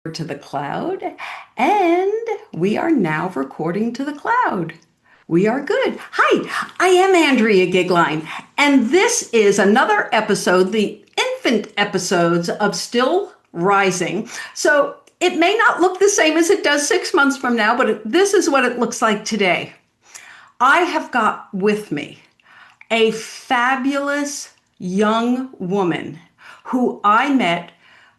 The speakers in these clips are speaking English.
to the cloud, and we are now recording to the cloud. We are good. Hi, I am Andrea Gigline, and this is another episode, the infant episodes of Still Rising. So it may not look the same as it does 6 months from now, but this is what it looks like today. I have got with me a fabulous young woman who I met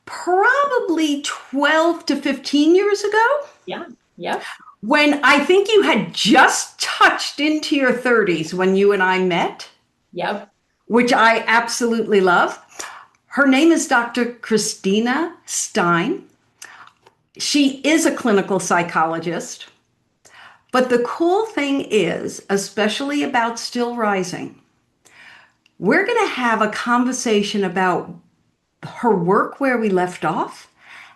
probably 12 to 15 years ago Yeah. Yep. when I think you had just touched into your 30s when you and I met, Yep. which I absolutely love. Her name is Dr. Christina Stein. She is a clinical psychologist. But the cool thing is, especially about Still Rising, we're going to have a conversation about her work where we left off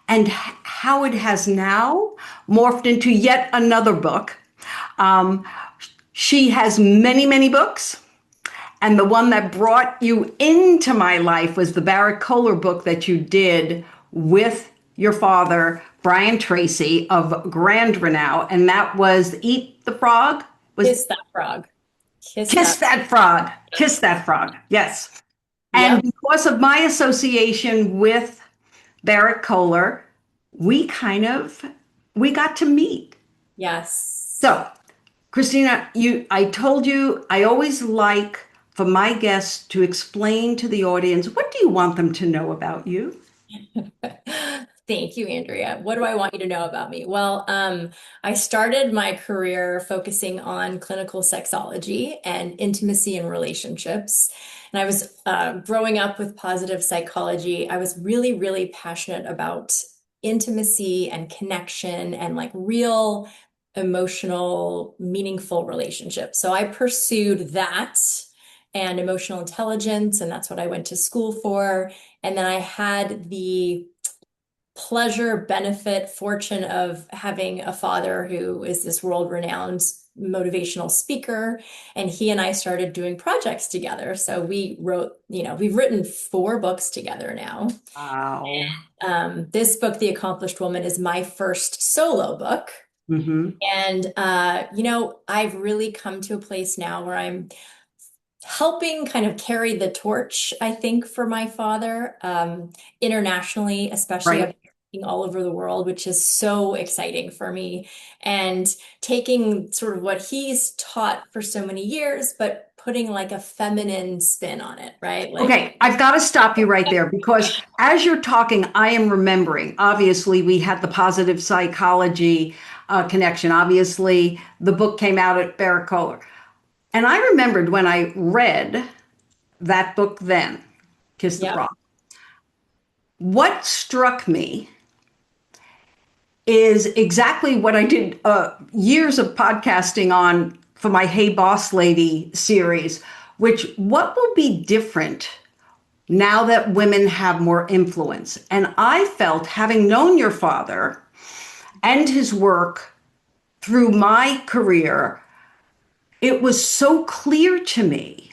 and how it has now morphed into yet another book. Um, she has many, many books. And the one that brought you into my life was the Barrett Kohler book that you did with your father, Brian Tracy of grand renown. And that was Eat the Frog. Was Kiss that frog. Kiss Kiss that. That Frog. Kiss That Frog. Yes. And Yep. because of my association with Barrett Kohler, we kind of we got to meet. Yes. So, Christina, I told you I always like for my guests to explain to the audience, what do you want them to know about you? Thank you, Andrea. What do I want you to know about me? Well, I started my career focusing on clinical sexology and intimacy and relationships. And I was growing up with positive psychology. I was really, really passionate about intimacy and connection and like real emotional, meaningful relationships. So I pursued that and emotional intelligence, and that's what I went to school for. And then I had the pleasure, benefit, fortune of having a father who is this world-renowned motivational speaker. And he and I started doing projects together. So we wrote, we've written 4 books together now. Wow. This book, The Accomplished Woman, is my first solo book. Hmm. And, I've really come to a place now where I'm helping kind of carry the torch, I think, for my father, internationally, especially. I've Right. been speaking all over the world, which is so exciting for me. And taking sort of what he's taught for so many years, but putting like a feminine spin on it, right? Like, Okay, I've got to stop you right there because as you're talking, I am remembering. Obviously, we had the positive psychology connection. Obviously, the book came out at Barrett Kohler. And I remembered when I read that book then, Kiss the yep, Frog. What struck me is exactly what I did years of podcasting on for my Hey Boss Lady series, which what will be different now that women have more influence? And I felt, having known your father and his work through my career, it was so clear to me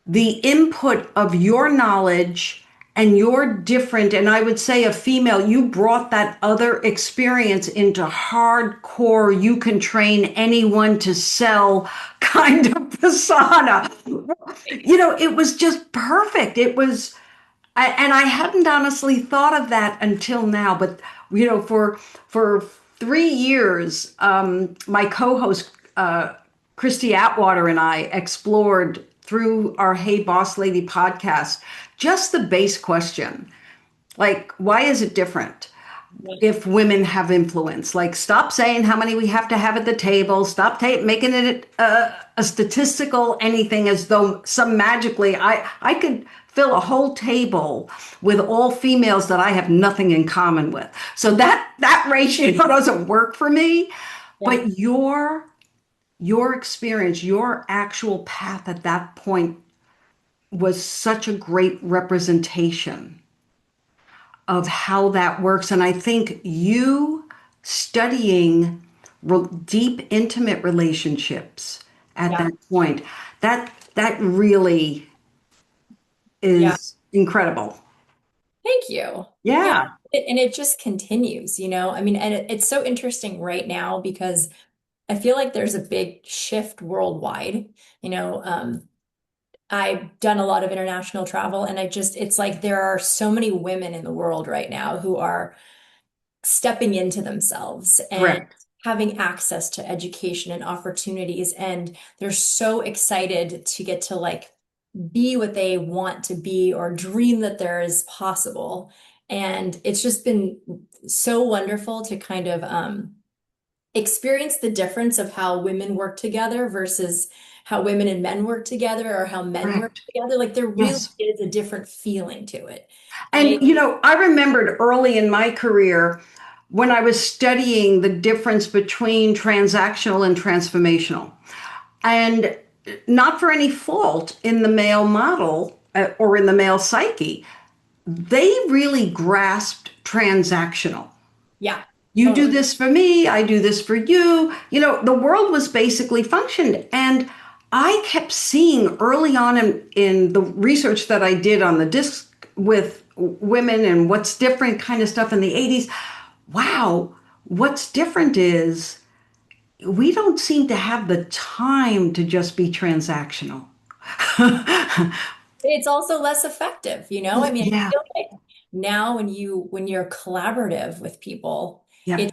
the input of your knowledge and your different, and I would say a female, you brought that other experience into hardcore, you can train anyone to sell kind of persona. It was just perfect. And I hadn't honestly thought of that until now, but for 3 years, my co-host Christy Atwater and I explored through our Hey Boss Lady podcast just the base question, like, why is it different if women have influence? Like, stop saying how many we have to have at the table. Stop making it a statistical anything as though some magically I could fill a whole table with all females that I have nothing in common with. So that ratio doesn't work for me. yeah. But your experience, your actual path at that point was such a great representation of how that works. And I think you studying deep, intimate relationships at Yeah. that point, that really Yeah. is incredible. Thank you. Yeah. Yeah, And it just continues, I mean, and it's so interesting right now because I feel like there's a big shift worldwide. You know, I've done a lot of international travel, and it's like there are so many women in the world right now who are stepping into themselves and correct. having access to education and opportunities. And they're so excited to get to like be what they want to be or dream that there is possible. And it's just been so wonderful to kind of experience the difference of how women work together versus how women and men work together or how men work Correct. together. Like there really Yes. is a different feeling to it. And, I, I remembered early in my career when I was studying the difference between transactional and transformational. And not for any fault in the male model or in the male psyche, they really grasped transactional. yeah, You do totally. this for me, I do this for you. The world was basically functioned. And I kept seeing early on in the research that I did on the disc with women and what's different kind of stuff in the 80s. Wow, what's different is we don't seem to have the time to just be transactional. It's also less effective. I mean, I Yeah, feel like now when you're collaborative with people, yep,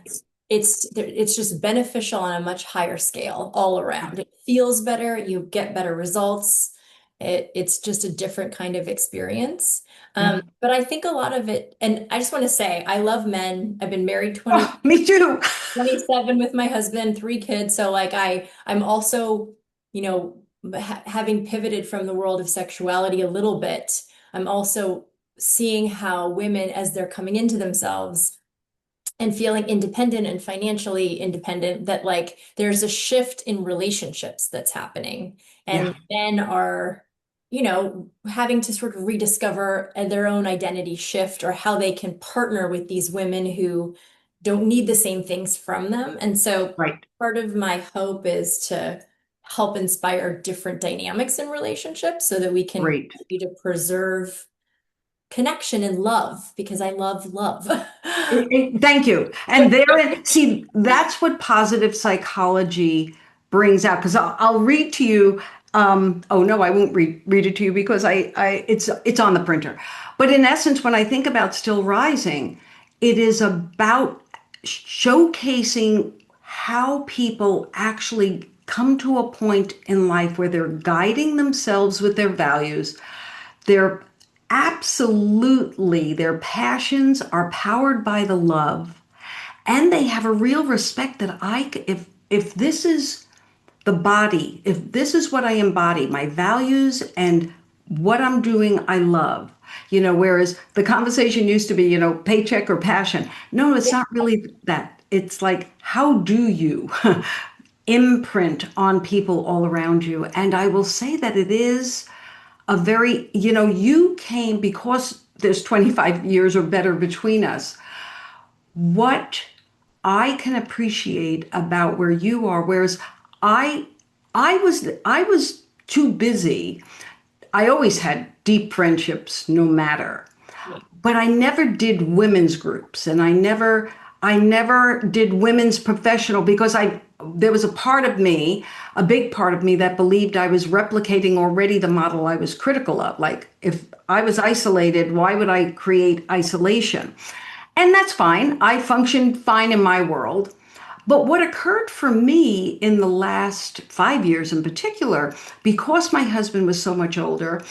it's just beneficial on a much higher scale all around. It feels better, you get better results. It's just a different kind of experience. yep. But I think a lot of it, and I just want to say, I love men. I've been married Oh, me too. 27 with my husband, 3 kids. So like I'm also, you know, having pivoted from the world of sexuality a little bit, I'm also seeing how women, as they're coming into themselves and feeling independent and financially independent, that like there's a shift in relationships that's happening. Yeah, And men are, having to sort of rediscover their own identity shift or how they can partner with these women who don't need the same things from them. And so right, part of my hope is to help inspire different dynamics in relationships so that we can great. continue to preserve connection and love because I love love. Thank you. And therein, see, that's what positive psychology brings out. Because I'll read to you. Oh no, I won't read it to you because it's on the printer. But in essence, when I think about Still Rising, it is about showcasing how people actually come to a point in life where they're guiding themselves with their values. They're absolutely, their passions are powered by the love. And they have a real respect that if this is the body, if this is what I embody, my values and what I'm doing, I love. Whereas the conversation used to be, paycheck or passion. No, it's not really that. It's like, how do you imprint on people all around you? And I will say that it is a very, you came because there's 25 years or better between us. What I can appreciate about where you are, whereas I I was too busy. I always had deep friendships no matter. But I never did women's groups and I never did women's professional because there was a part of me, a big part of me that believed I was replicating already the model I was critical of. Like if I was isolated, why would I create isolation? And that's fine. I functioned fine in my world. But what occurred for me in the last 5 years in particular, because my husband was so much older,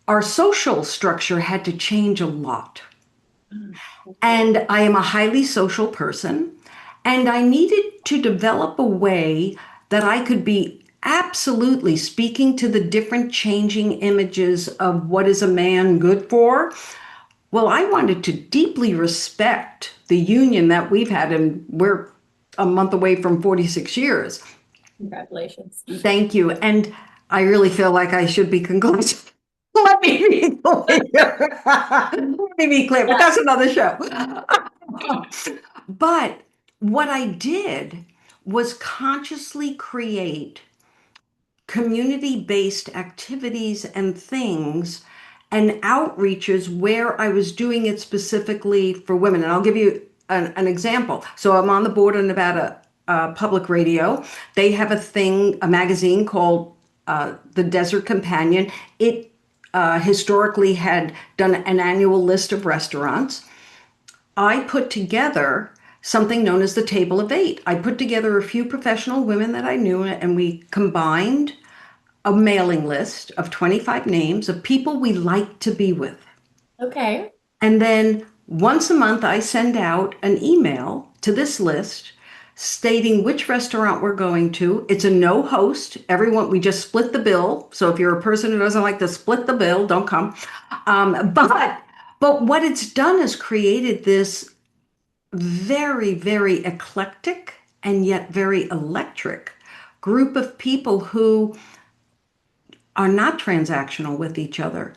our social structure had to change a lot. And I am a highly social person. And I needed to develop a way that I could be absolutely speaking to the different changing images of what is a man good for. Well, I wanted to deeply respect the union that we've had, and we're a month away from 46 years. Congratulations. Thank you. And I really feel like I should be conclusive. Let me be clear. Let me be clear, but Yeah. that's another show. But what I did was consciously create community based activities and things and outreaches where I was doing it specifically for women. And I'll give you an example. So I'm on the board in Nevada Public Radio. They have a magazine called The Desert Companion. It historically had done an annual list of restaurants. I put together something known as the Table of Eight. I put together a few professional women that I knew, and we combined a mailing list of 25 names of people we like to be with. Okay. And then once a month, I send out an email to this list stating which restaurant we're going to. It's a no host. Everyone, we just split the bill. So if you're a person who doesn't like to split the bill, don't come. But what it's done is created this very, very eclectic and yet very electric group of people who are not transactional with each other.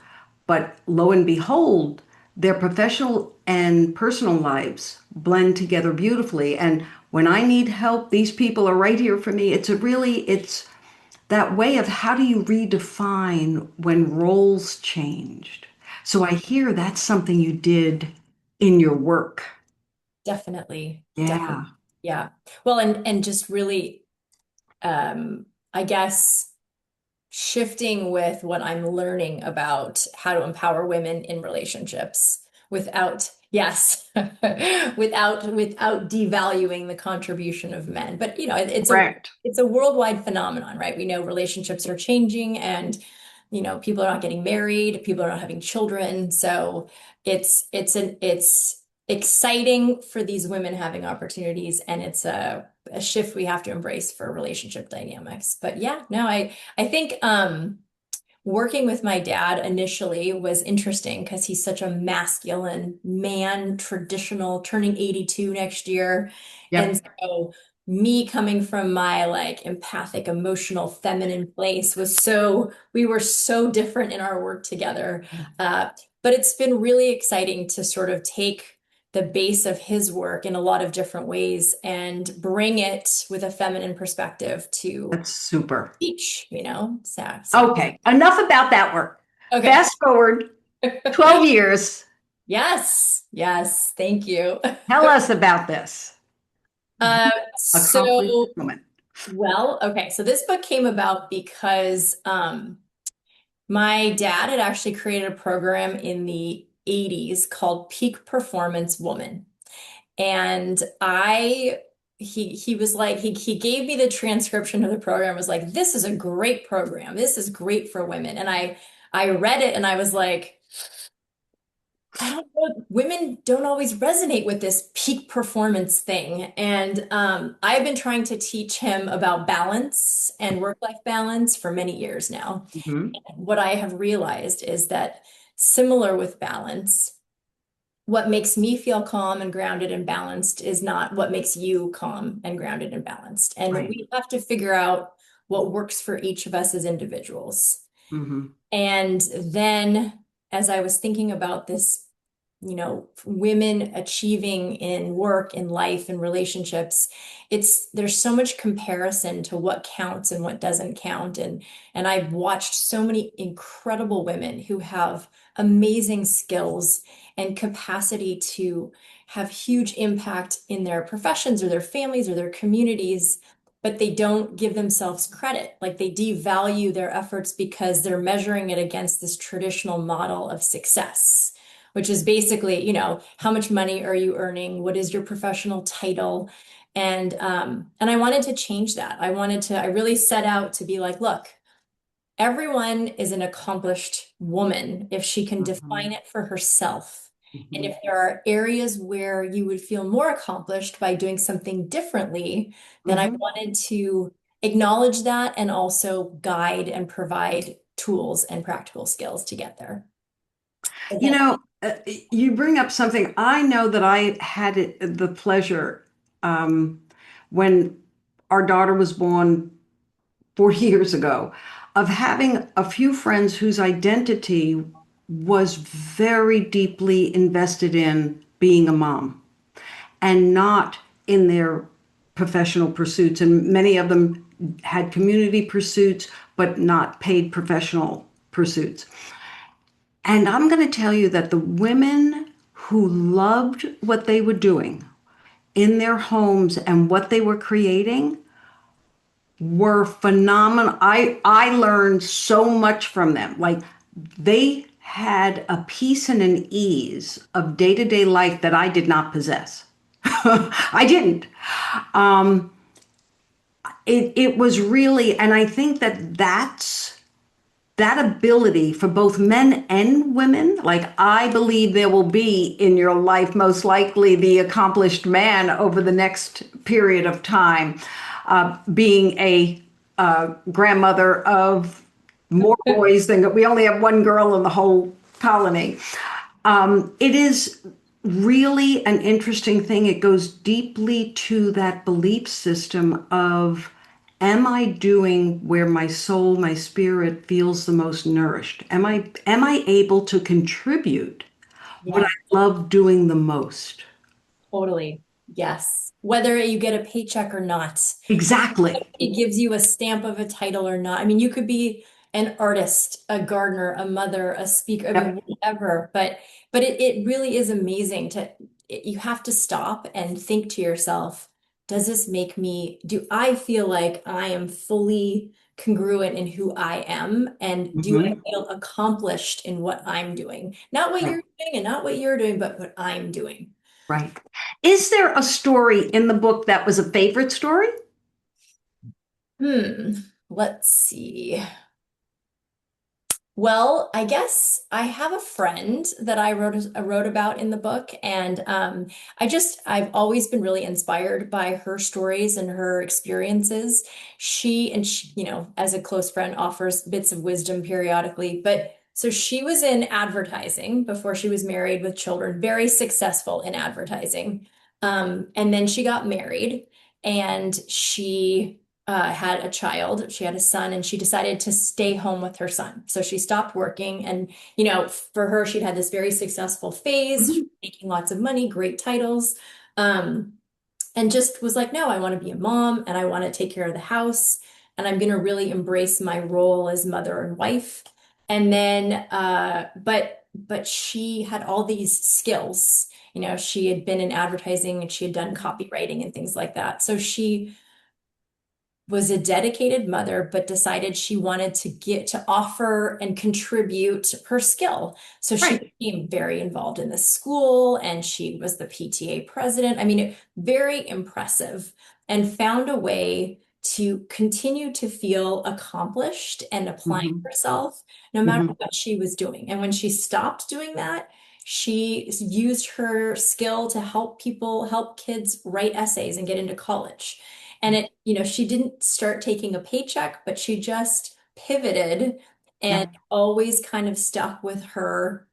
But lo and behold, their professional and personal lives blend together beautifully. And when I need help, these people are right here for me. It's that way of how do you redefine when roles changed? So I hear that's something you did in your work. Definitely. Definitely. Yeah. Yeah. Well, and just really, I guess shifting with what I'm learning about how to empower women in relationships without, yes, without devaluing the contribution of men. But Correct. it's a worldwide phenomenon, right? We know relationships are changing and people are not getting married, people are not having children. So it's exciting for these women having opportunities, and it's a shift we have to embrace for relationship dynamics. But yeah, no, I think working with my dad initially was interesting because he's such a masculine man, traditional, turning 82 next year. And Yep. so me coming from my like empathic, emotional, feminine place we were so different in our work together. Uh, but it's been really exciting to sort of take the base of his work in a lot of different ways and bring it with a feminine perspective to That's super. each. So Okay. Enough about that work. okay. Fast forward 12 years. Yes, yes, thank you. Tell us about this. Uh, Accomplished so, woman. well, okay, so this book came about because my dad had actually created a program in the 80s called Peak Performance Woman. And he was like, he gave me the transcription of the program, was like, this is a great program. This is great for women. And I read it and I was like, I don't know, women don't always resonate with this peak performance thing. And I've been trying to teach him about balance and work-life balance for many years now. Mhm. What I have realized is that similar with balance, what makes me feel calm and grounded and balanced is not what makes you calm and grounded and balanced. And Right. we have to figure out what works for each of us as individuals. Hmm. And then as I was thinking about this, women achieving in work, in life, in relationships, there's so much comparison to what counts and what doesn't count. And I've watched so many incredible women who have amazing skills and capacity to have huge impact in their professions or their families or their communities, but they don't give themselves credit. Like they devalue their efforts because they're measuring it against this traditional model of success, which is basically, how much money are you earning? What is your professional title? And I wanted to change that. I really set out to be like, look, everyone is an accomplished woman if she can define Hmm. it for herself. And Hmm. if there are areas where you would feel more accomplished by doing something differently, then I Hmm. wanted to acknowledge that and also guide and provide tools and practical skills to get there. Is You that know, you bring up something. I know that I had the pleasure um, when our daughter was born 40 years ago of having a few friends whose identity was very deeply invested in being a mom and not in their professional pursuits. And many of them had community pursuits, but not paid professional pursuits. And I'm going to tell you that the women who loved what they were doing in their homes and what they were creating were phenomenal. I learned so much from them. Like they had a peace and an ease of day-to-day life that I did not possess. I didn't. Um, it was really, and I think that that ability for both men and women. Like I believe there will be in your life most likely the accomplished man over the next period of time, being a grandmother of more boys than we only have one girl in the whole colony. It is really an interesting thing. It goes deeply to that belief system of, am I doing where my soul, my spirit feels the most nourished? Am I able to contribute what Yeah. I love doing the most? Totally. Yes. Whether you get a paycheck or not, Exactly. it gives you a stamp of a title or not. I mean, you could be an artist, a gardener, a mother, a speaker, I mean, Yep. whatever. But it really is amazing you have to stop and think to yourself, does this make me, do I feel like I am fully congruent in who I am? And do I Mhm. feel accomplished in what I'm doing? Not what Right. you're doing and not what you're doing, but what I'm doing. Right. Is there a story in the book that was a favorite story? Hmm. Let's see. Well, I guess I have a friend that I wrote about in the book, and I've always been really inspired by her stories and her experiences. She, as a close friend, offers bits of wisdom periodically. But so she was in advertising before she was married with children, very successful in advertising. And then she got married, and she had a child. She had a son, and she decided to stay home with her son. So she stopped working. And, for her, she'd had this very successful phase, Mhm. making lots of money, great titles, um, and just was like, no, I want to be a mom and I want to take care of the house. And I'm going to really embrace my role as mother and wife. And then, but she had all these skills. She had been in advertising and she had done copywriting and things like that. So she was a dedicated mother, but decided she wanted to get to offer and contribute her skill. So she Right. became very involved in the school and she was the PTA president. I mean, very impressive and found a way to continue to feel accomplished and applying Mhm. herself no matter Mhm. what she was doing. And when she stopped doing that, she used her skill to help kids write essays and get into college. And she didn't start taking a paycheck, but she just pivoted and Yep. always kind of stuck with her,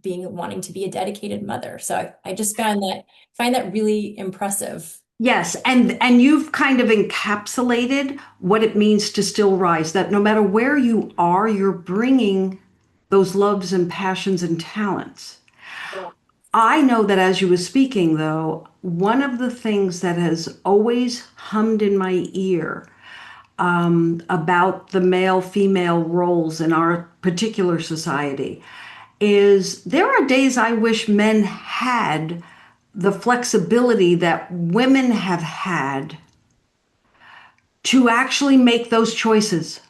being wanting to be a dedicated mother. So I just find that really impressive. Yes, and you've kind of encapsulated what it means to still rise, that no matter where you are, you're bringing those loves and passions and talents. Yeah. I know that as you were speaking, though, one of the things that has always hummed in my ear about the male female roles in our particular society is there are days I wish men had the flexibility that women have had to actually make those choices.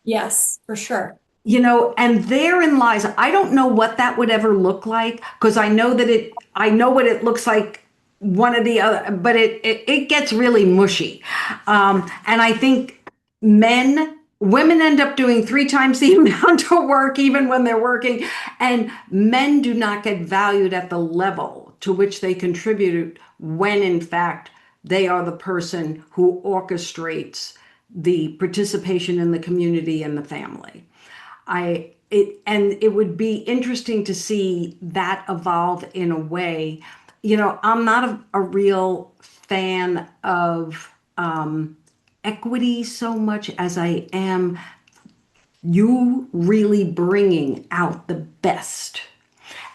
Yes, for sure. And therein lies, I don't know what that would ever look like because I know what it looks like one or the other, but it gets really mushy. And I think women end up doing three times the amount of work even when they're working, and men do not get valued at the level to which they contribute when in fact they are the person who orchestrates the participation in the community and the family. And it would be interesting to see that evolve in a way. I'm not a real fan of equity so much as I am you really bringing out the best.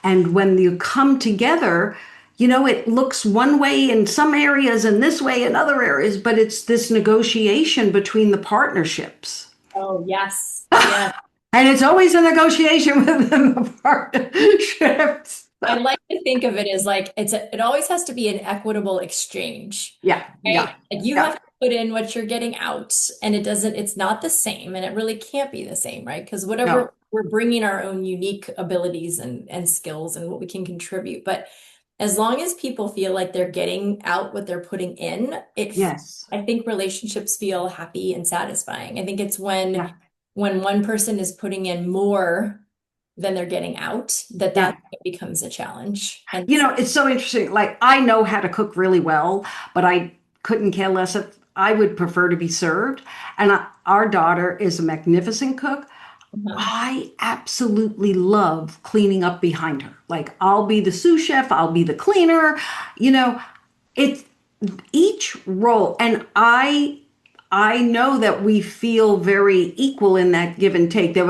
And when you come together, it looks one way in some areas and this way in other areas, but it's this negotiation between the partnerships. Oh, yes. Yeah. And it's always a negotiation within the partnerships. I like to think of it as like it always has to be an equitable exchange, Yeah, right? yeah, Like you have yeah. to put in what you're getting out, and it's not the same, and it really can't be the same, right? Because No, whatever we're bringing our own unique abilities and skills and what we can contribute, but as long as people feel like they're getting out what they're putting in, yes, I think relationships feel happy and satisfying. I think it's yeah, when one person is putting in more than they're getting out, yeah. that becomes a challenge. And It's so interesting. Like, I know how to cook really well, but I couldn't care less if I would prefer to be served. And our daughter is a magnificent cook. uh, I absolutely love cleaning up behind her. Like, I'll be the sous chef, I'll be the cleaner. You know, it's each role, and I know that we feel very equal in that give and take. There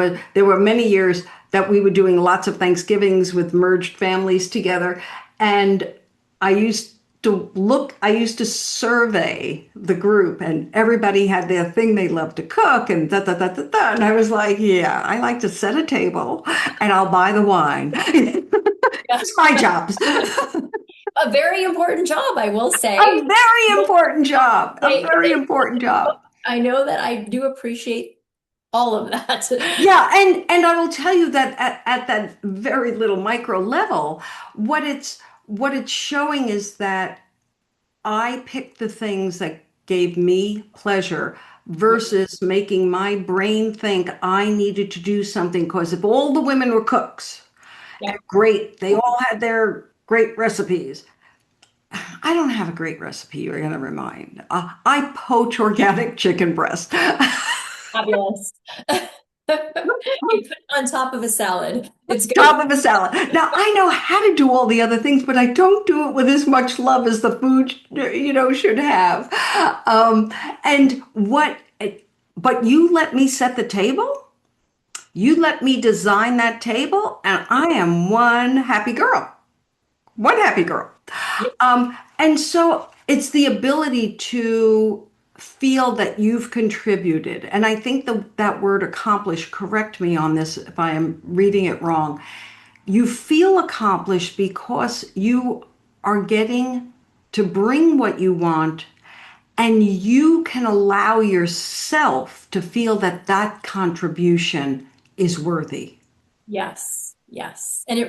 were many years that we were doing lots of Thanksgivings with merged families together, and I used to survey the group, and everybody had their thing they loved to cook, and da da da da da. And I was like, yeah, I like to set a table, and I'll buy the wine. yeah, It's my job. a very important job, I will A say. very important job. A very I, important job. I know that I do appreciate all of that. Yeah, and I will tell you that at that very little micro level, what it's showing is that I picked the things that gave me pleasure Yeah, versus making my brain think I needed to do something, because if all the women were cooks, yeah. great, they all had their great recipes. I don't have a great recipe, you're going to remind. I poach organic chicken breast. Fabulous. You put it on top of a salad. It's good. Top of a salad. Now, I know how to do all the other things, but I don't do it with as much love as the food, should have. Um, and but you let me set the table. You let me design that table, and I am one happy girl. One happy girl. And so it's the ability to feel that you've contributed. And I think that word accomplish, correct me on this if I am reading it wrong. You feel accomplished because you are getting to bring what you want, and you can allow yourself to feel that that contribution is worthy. Yes, yes. And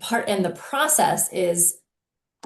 part and the process is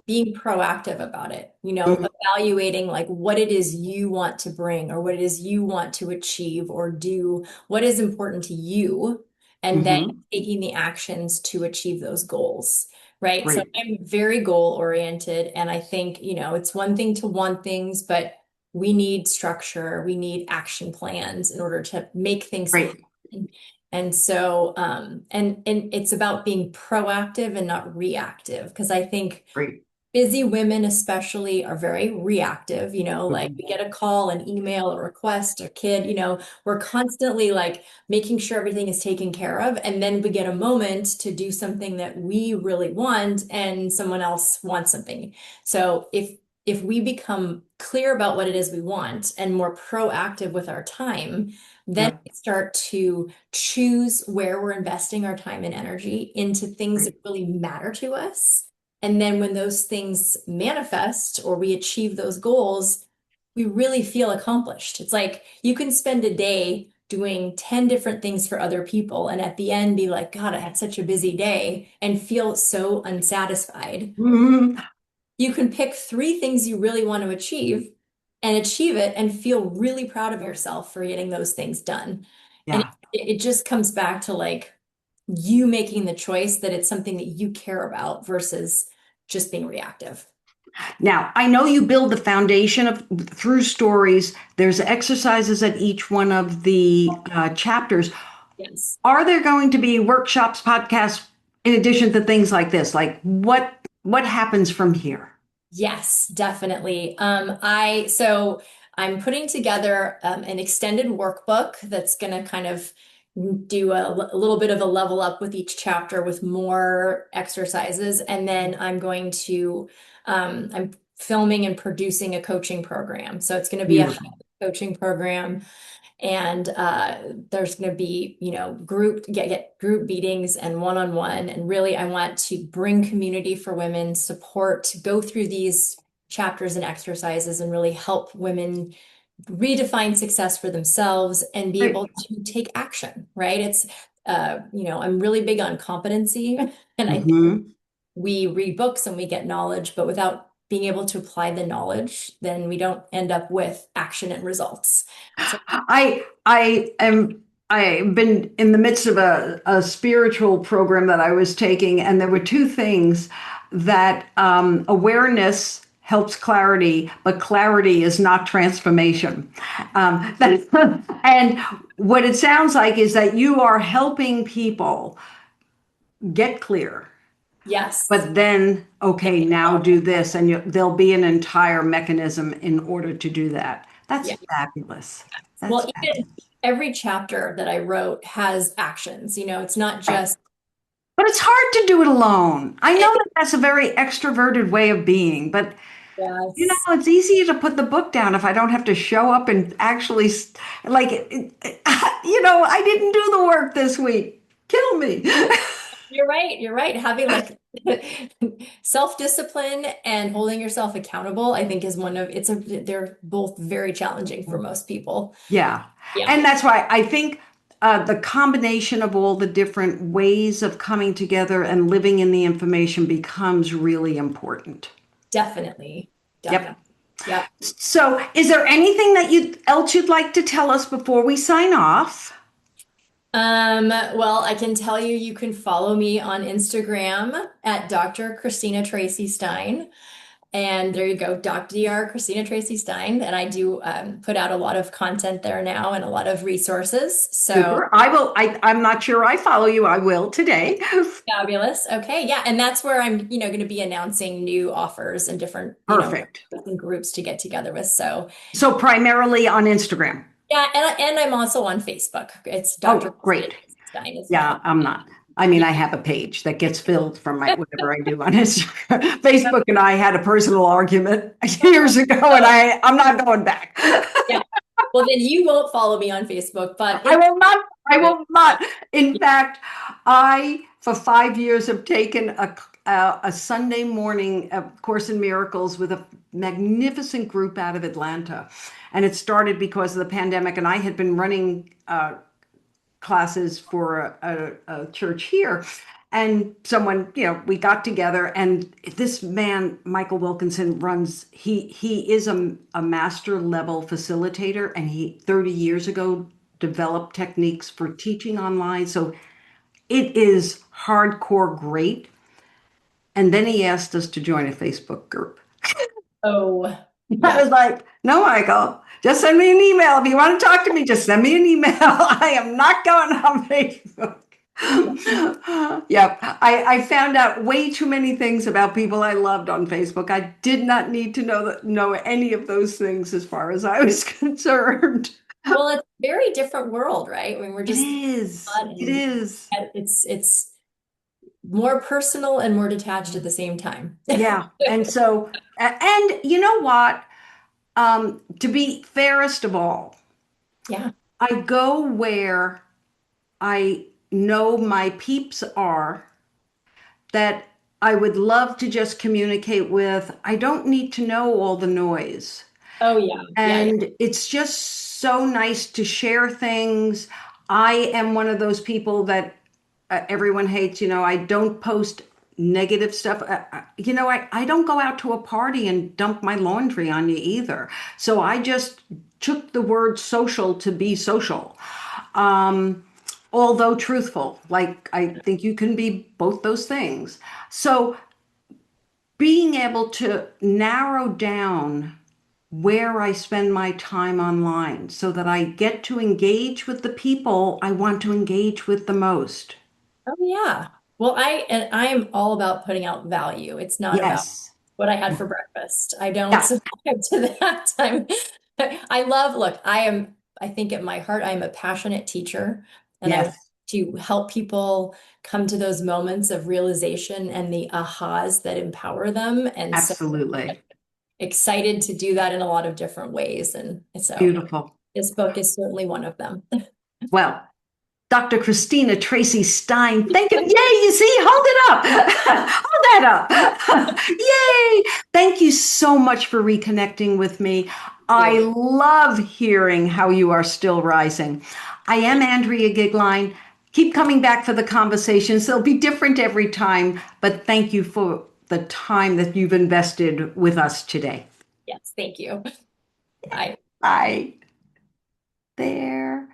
being proactive about it, evaluating like what it is you want to bring or what it is you want to achieve or do, what is important to you, and then Mm-hmm. taking the actions to achieve those goals, right? So Great, I'm very goal oriented, and I think, it's one thing to want things, but we need structure, we need action plans in order to make things happen. great, And so, and it's about being proactive and not reactive, because I think great. busy women especially are very reactive, like Mhm. we get a call, an email, a request, a kid, we're constantly like making sure everything is taken care of. And then we get a moment to do something that we really want and someone else wants something. So if we become clear about what it is we want and more proactive with our time, then Yeah, we start to choose where we're investing our time and energy into things that great, really matter to us. And then when those things manifest or we achieve those goals, we really feel accomplished. It's like you can spend a day doing 10 different things for other people and at the end be like, God, I had such a busy day and feel so unsatisfied. Mhm. You can pick three things you really want to achieve and achieve it and feel really proud of yourself for getting those things done. And Yeah. it just comes back to like you making the choice that it's something that you care about versus just being reactive. Now, I know you build the foundation of through stories. There's exercises at each one of the chapters. Yes. Are there going to be workshops, podcasts, in addition to things like this? Like, what happens from here? Yes, definitely. So I'm putting together an extended workbook that's going to kind of do a little bit of a level up with each chapter with more exercises. And then I'm filming and producing a coaching program. So it's going to be a Beautiful. coaching program. And there's going to be, group get group meetings and one-on-one. And really, I want to bring community for women, support, go through these chapters and exercises and really help women redefine success for themselves and be Right. able to take action, right? I'm really big on competency. And I think Mhm. we read books and we get knowledge, but without being able to apply the knowledge, then we don't end up with action and results. So I've been in the midst of a spiritual program that I was taking, and there were two things that awareness helps clarity, but clarity is not transformation. And what it sounds like is that you are helping people get clear, yes. but then, okay, now do this, and there'll be an entire mechanism in order to do that. That's Yeah. fabulous. That's Well, fabulous. even every chapter that I wrote has actions. It's not just, But it's hard to do it alone. I know it, that that's a very extroverted way of being, but yes. it's easy to put the book down if I don't have to show up and actually, I didn't do the work this week. Kill me. You're right. You're right. Having like self-discipline and holding yourself accountable, I think is they're both very challenging for most people. Yeah. Yeah, And that's why I think the combination of all the different ways of coming together and living in the information becomes really important. definitely. Definitely. Yep. Yep. So, is there anything that you else you'd like to tell us before we sign off? Well, I can tell you, you can follow me on Instagram at Dr. Christina Tracy Stein. And there you go, Dr. Christina Tracy Stein. And I do put out a lot of content there now and a lot of resources. So Super. I will. I'm not sure I follow you. I will today. fabulous. Okay. Yeah. And that's where I'm, going to be announcing new offers and different, Perfect. different groups to get together with. So So primarily on Instagram. yeah. And I'm also on Facebook. It's Dr. Oh, Christina great. Tracy Stein as Yeah, well. I'm not. I mean, Yeah. I have a page that gets filled from my whatever I do on Instagram. Facebook and I had a personal argument years ago, and Oh, I'm not going back. yeah. Well, then you won't follow me on Facebook, but I will not. I Instagram. will not. In fact, I for 5 years have taken a Sunday morning Course in Miracles with a magnificent group out of Atlanta, and it started because of the pandemic, and I had been running classes for a church here. And someone, we got together, and this man, Michael Wilkinson, he is a master level facilitator, and he 30 years ago developed techniques for teaching online. So it is hardcore great. And then he asked us to join a Facebook group. Oh, I yeah. was like, no, Michael, just send me an email. If you want to talk to me, just send me an email. I am not going on Facebook. Yep. I found out way too many things about people I loved on Facebook. I did not need to know any of those things as far as I was concerned. Well, it's a very different world, right? I mean, we're It just is. It and is. it's more personal and more detached at the same time. Yeah. And so, and you know what? To be fairest of all, Yeah. I go where I know my peeps are that I would love to just communicate with. I don't need to know all the noise. Oh yeah. Yeah, yeah. And it's just so nice to share things. I am one of those people that everyone hates. I don't post negative stuff. I don't go out to a party and dump my laundry on you either. So I just took the word social to be social. Although truthful, like I think you can be both those things. So being able to narrow down where I spend my time online so that I get to engage with the people I want to engage with the most. Oh yeah. Well, I am all about putting out value. It's not about Yes. what I had for breakfast. I don't Yeah. subscribe to that. I think at my heart, I'm a passionate teacher and I want Yes. to help people come to those moments of realization and the ahas that empower them. And so Absolutely. excited to do that in a lot of different ways. And so Beautiful. this book is certainly one of them. Well, Dr. Christina Tracy Stein, thank you. Yay, you see, hold it up. Hold that up. Yay. Thank you so much for reconnecting with me. I love hearing how you are still rising. I am Andrea Gigline. Keep coming back for the conversations. They'll be different every time, but thank you for the time that you've invested with us today. Yes, thank you. Bye. Bye. There.